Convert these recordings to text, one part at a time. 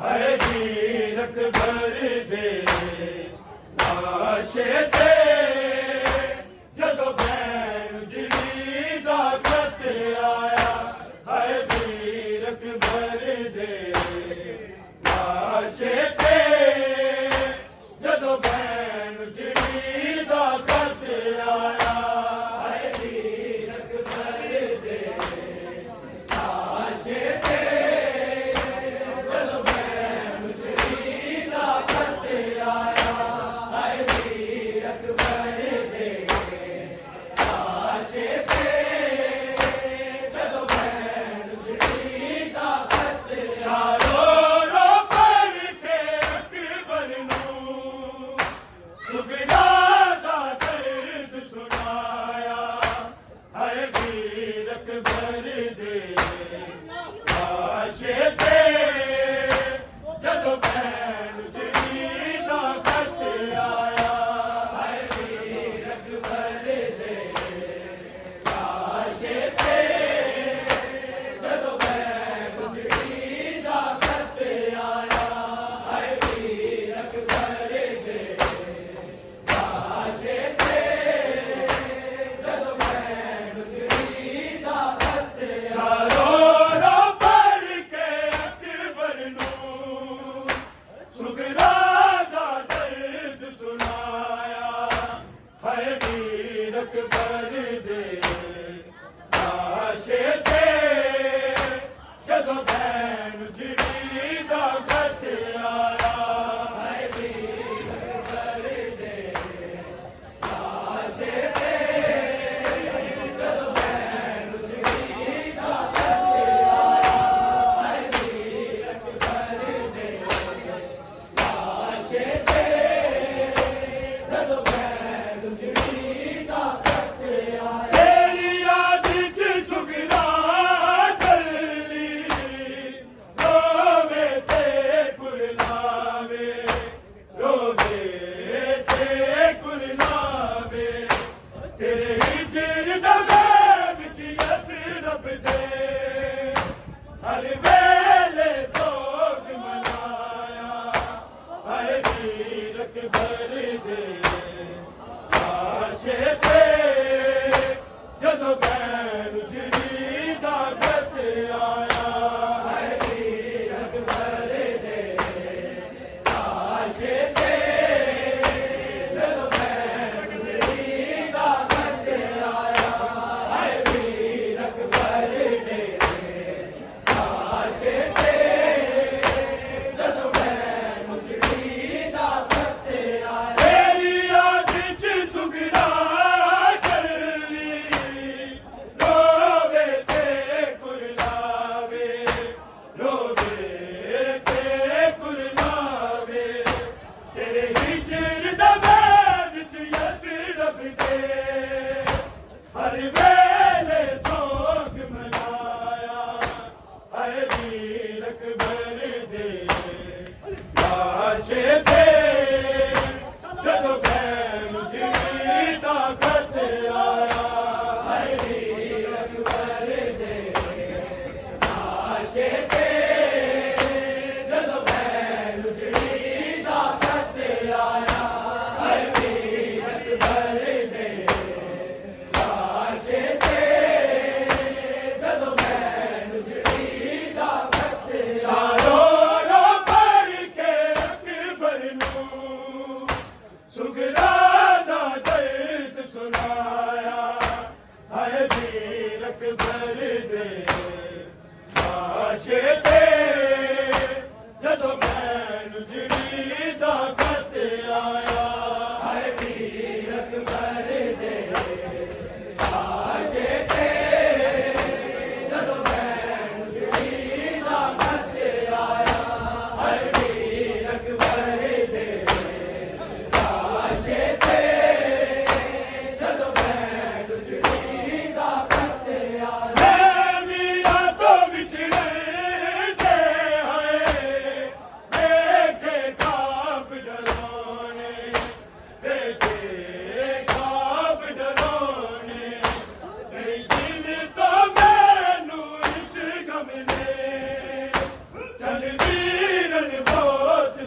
ਹਾਏ ਵੀਰ ਅਕਬਰ ਦੇ ਲਾਸ਼ੇ ਤੇ ਜਦੋਂ ਭੈਣ ਉਜੜੀ ਦਾ ਖਤ ਆਇਆ। ਹਾਏ ਵੀਰ ਅਕਬਰ ਦੇ ਲਾਸ਼ੇ ਤੇ ਜਦੋਂ ਭੈਣ ਉਜੜੀ ਦਾ ਖਤ ਆਇਆ। ਹਾਏ ਵੀਰ ਅਕਬਰ ਦੇ ਲਾਸ਼ੇ ਤੇ ਜਦੋਂ ਭੈਣ ਉਜੜੀ ਦਾ ਖਤ ਆਇਆ। ਹਾਏ ਵੀਰ ਅਕਬਰ ਦੇ ਲਾਸ਼ੇ ਤੇ ਜਦੋਂ ਭੈਣ ਉਜੜੀ ਦਾ ਖਤ ਆਇਆ। ਚਾਰੋਂ ਰੋ ਪੜ ਕੇ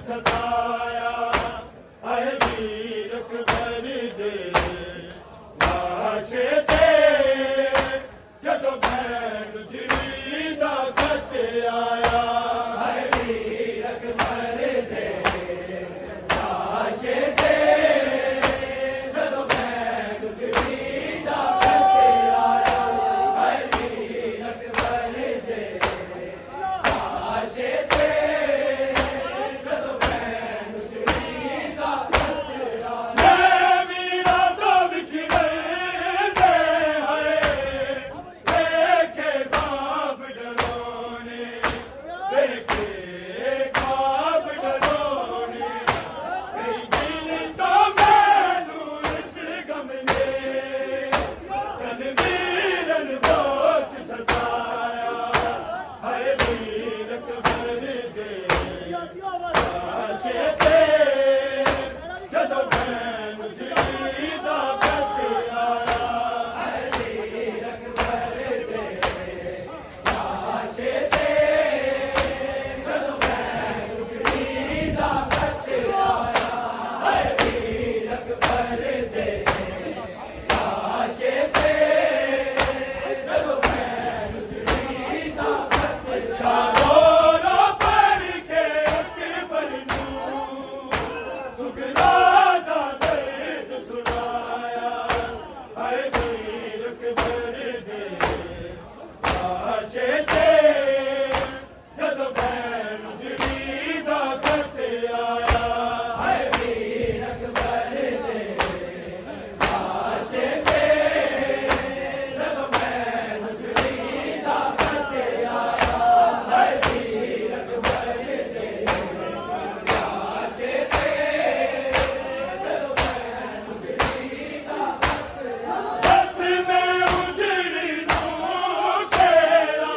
ਸਤਾਇਆ ਹਾਏ ਵੀਰ ਅਕਬਰ ਦੇ ਲਾਸ਼ੇ ਤੇ ਜਦੋਂ ਭੈਣ ਜਿਹੜੀ ਦਾ ਖਤ ਆਇਆ ਹਾਏ ਵੀਰ ਅਕਬਰ ਦੇ ਲਾਸ਼ੇ ਤੇ ਜਦੋਂ ਭੈਣ ਜਿਹੜੀ ਦਾ ਖਤ ਆਇਆ ਹਾਏ ਵੀਰ ਅਕਬਰ ਦੇ ਲਾਸ਼ੇ ਤੇ ਜਦੋਂ ਭੈਣ ਜਿਹੜੀ ਦਾ ਖਤ ਆਇਆ ਮੈਂ ਵੀਰਾ ਦਾ ਵਿਛੜੇ ਤੇ ਹਾਏ ਵੇਖੇ ਬਾਬ ਡਰੋਨੇ ਵੇਖੇ ਬਾਬ ਡਰੋਨੇ ਕਈ ਦਿਨ ਤੋਂ ਮੈਨੂੰ ਇਸ ਗਮ ਨੇ ਤਨਵੀਰਨ ਬਹੁਤ ਸਤਾਇਆ ਹਾਏ ਵੀਰ ਅਕਬਰ ਦੇ ਲਾਸ਼ੇ ਤੇ ਜਦੋਂ ਭੈਣ ਜਿਹੜੀ ਦਾ ਖਤ ਆਇਆ ਹਾਏ ਵੀਰ ਅਕਬਰ ਦੇ ਲਾਸ਼ੇ ਤੇ ਜਦੋਂ ਭੈਣ ਜਿਹੜੀ ਦਾ ਖਤ ਆਇਆ ਹਾਏ ਵੀਰ ਅਕਬਰ ਦੇ ਲਾਸ਼ੇ ਤੇ ਜਦੋਂ ਭੈਣ ਜਿਹੜੀ ਦਾ ਖਤ ਸ਼ਾਦੋਰਾ ਪੜ ਕੇ ਅਕਬਰ ਨੂੰ ਸੁਗਰਾ ਦਾ ਦਰਦ ਸੁਣਾਇਆ ਹਾਏ ਵੀਰ ਅਕਬਰ ਦੇ ਲਾਸ਼ੇ ਤੇ ਜਦੋਂ ਭੈਣ ਜਿਹੜੀ ਦਾ ਖਤ ਆਇਆ ਹਾਏ ਵੀਰ ਅਕਬਰ ਦੇ ਲਾਸ਼ੇ ਤੇ ਜਦੋਂ ਭੈਣ ਜਿਹੜੀ ਦਾ ਖਤ ਆਇਆ ਹਾਏ ਵੀਰ ਅਕਬਰ ਦੇ ਲਾਸ਼ੇ ਤੇ ਜਦੋਂ ਭੈਣ ਜਿਹੜੀ ਦਾ ਖਤ ਆਇਆ ਬਸ ਮੈਂ ਉਜੜੀ ਨੂੰ ਤੇਰਾ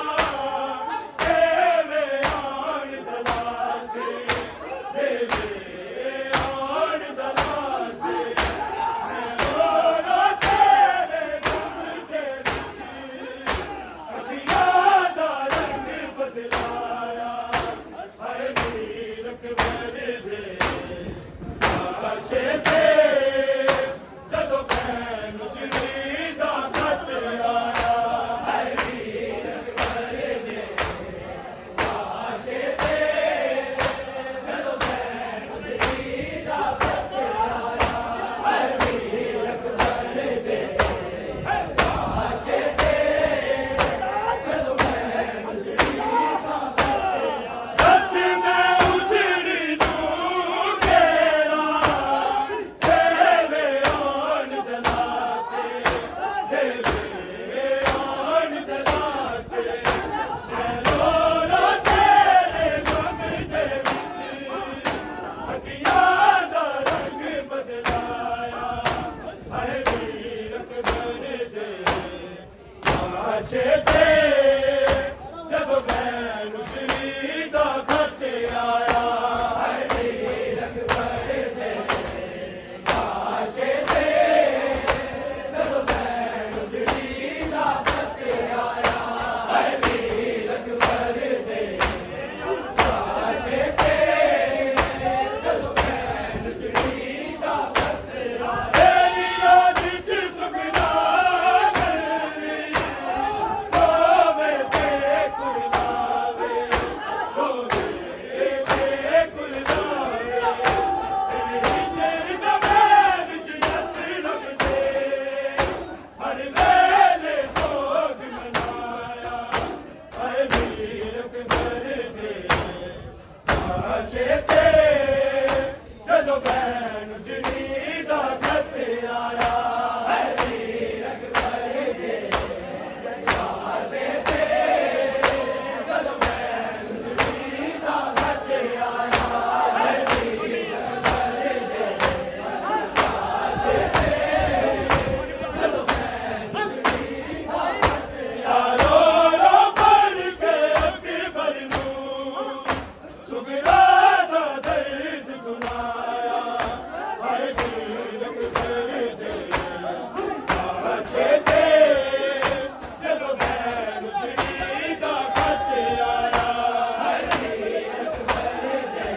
ਦੇਵੇ ਆਣ ਦਲਾਸੇ ਦੇਵੇ ਆਣ ਦਲਾਸੇ ਮੈਂ ਰੋਣਾ ਤੇਰੇ ਗਮ ਦੇ ਵਿੱਚ ਅੱਖੀਆਂ ਦਾ ਰੰਗ ਬਦਲਾਇਆ ਹਾਏ ਵੀਰ ਅਕਬਰ ਦੇ ਲਾਸ਼ੇ ਤੇ ਜਦੋਂ ਭੈਣ ਜਿਹੜੀ ਦਾ ਖਤ ਆਇਆ ਹਾਏ ਵੀਰ ਅਕਬਰ ਦੇ ਲਾਸ਼ੇ ਤੇ ਜਦੋਂ ਭੈਣ ਜਿਹੜੀ ਦਾ ਖਤ ਆਇਆ ਹਾਏ ਵੀਰ ਅਕਬਰ ਦੇ ਲਾਸ਼ੇ ਤੇ ਜਦੋਂ ਭੈਣ ਜਿਹੜੀ ਦਾ ਖਤ ਆਇਆ ਦੱਸ ਮੈਂ ਉਜੜੀ ਨੂੰ ਤੇਰਾ ਦੇਵੇ ਆਣ ਦਲਾਸੇ ਦੇਵੇ ਆਣ ਦਲਾਸੇ ਮੈਂ ਰੋਣਾ ਤੇਰੇ ਗਮ ਦੇ ਵਿੱਚ ਅੱਖੀਆਂ ਦਾ ਰੰਗ ਬਦਲਾਇਆ ਹਾਏ ਵੀਰ ਅਕਬਰ ਦੇ ਲਾਸ਼ੇ ਤੇ ਜਦੋਂ ਭੈਣ ਜਿਹੜੀ ਦਾ ਖਤ ਆਇਆ ਹਾਏ ਵੀਰ ਅਕਬਰ ਦੇ ਲਾਸ਼ੇ ਤੇ ਜਦੋਂ ਭੈਣ ਜਿਹੜੀ ਦਾ ਖਤ ਆਇਆ ਹਾਏ ਵੀਰ ਅਕਬਰ ਦੇ ਲਾਸ਼ੇ ਤੇ ਜਦੋਂ ਭੈਣ ਜਿਹੜੀ ਦਾ ਖਤ ਆਇਆ ਤੇਰੀ ਯਾਦ ਚ ਸੁਖਨਾ ਕਰਨੀ ਹੋਵੇ ਤੇ ਕੁਰਲਾਵੇ ਹੋਵੇ ਤੇ ਕੁਰਲਾਵੇ ਤੇਰੀ ਤੇਰੀ ਦਮੇ ਵਿੱਚ ਨਸ ਰਖਦੇ ਹਰ ਵੇਲੇ ਸੋਗ ਮਨਾਇਆ ਹਾਏ ਵੀਰ ਅਕਬਰ ਦੇ ਲਾਸ਼ੇ ਤੇ ਜਦੋਂ ਭੈਣ ਜਿਹੜੀ ਦਾ ਖਤ ਆਇਆ ਹਾਏ ਵੀਰ ਅਕਬਰ ਦੇ ਲਾਸ਼ੇ ਤੇ ਜਦੋਂ ਭੈਣ ਜਿਹੜੀ ਦਾ ਖਤ ਆਇਆ ਹਾਏ ਵੀਰ ਅਕਬਰ ਦੇ ਲਾਸ਼ੇ ਤੇ ਜਦੋਂ ਭੈਣ ਜਿਹੜੀ ਦਾ ਖਤ ਸ਼ਾਦੋਰਾ ਪੜ ਕੇ ਅਕਬਰ ਨੂੰ ਸੁਗਰਾ ਦਾ ਦਰਦ ਸੁਣਾਇਆ ਹਾਏ ਵੀਰ ਅਕਬਰ ਦੇ ਲਾਸ਼ੇ ਤੇ ਜਦੋਂ ਭੈਣ ਜਿਹੜੀ ਦਾ ਖਤ ਆਇਆ ਹਾਏ ਵੀਰ ਅਕਬਰ ਦੇ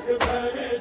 ਅਕਬਰ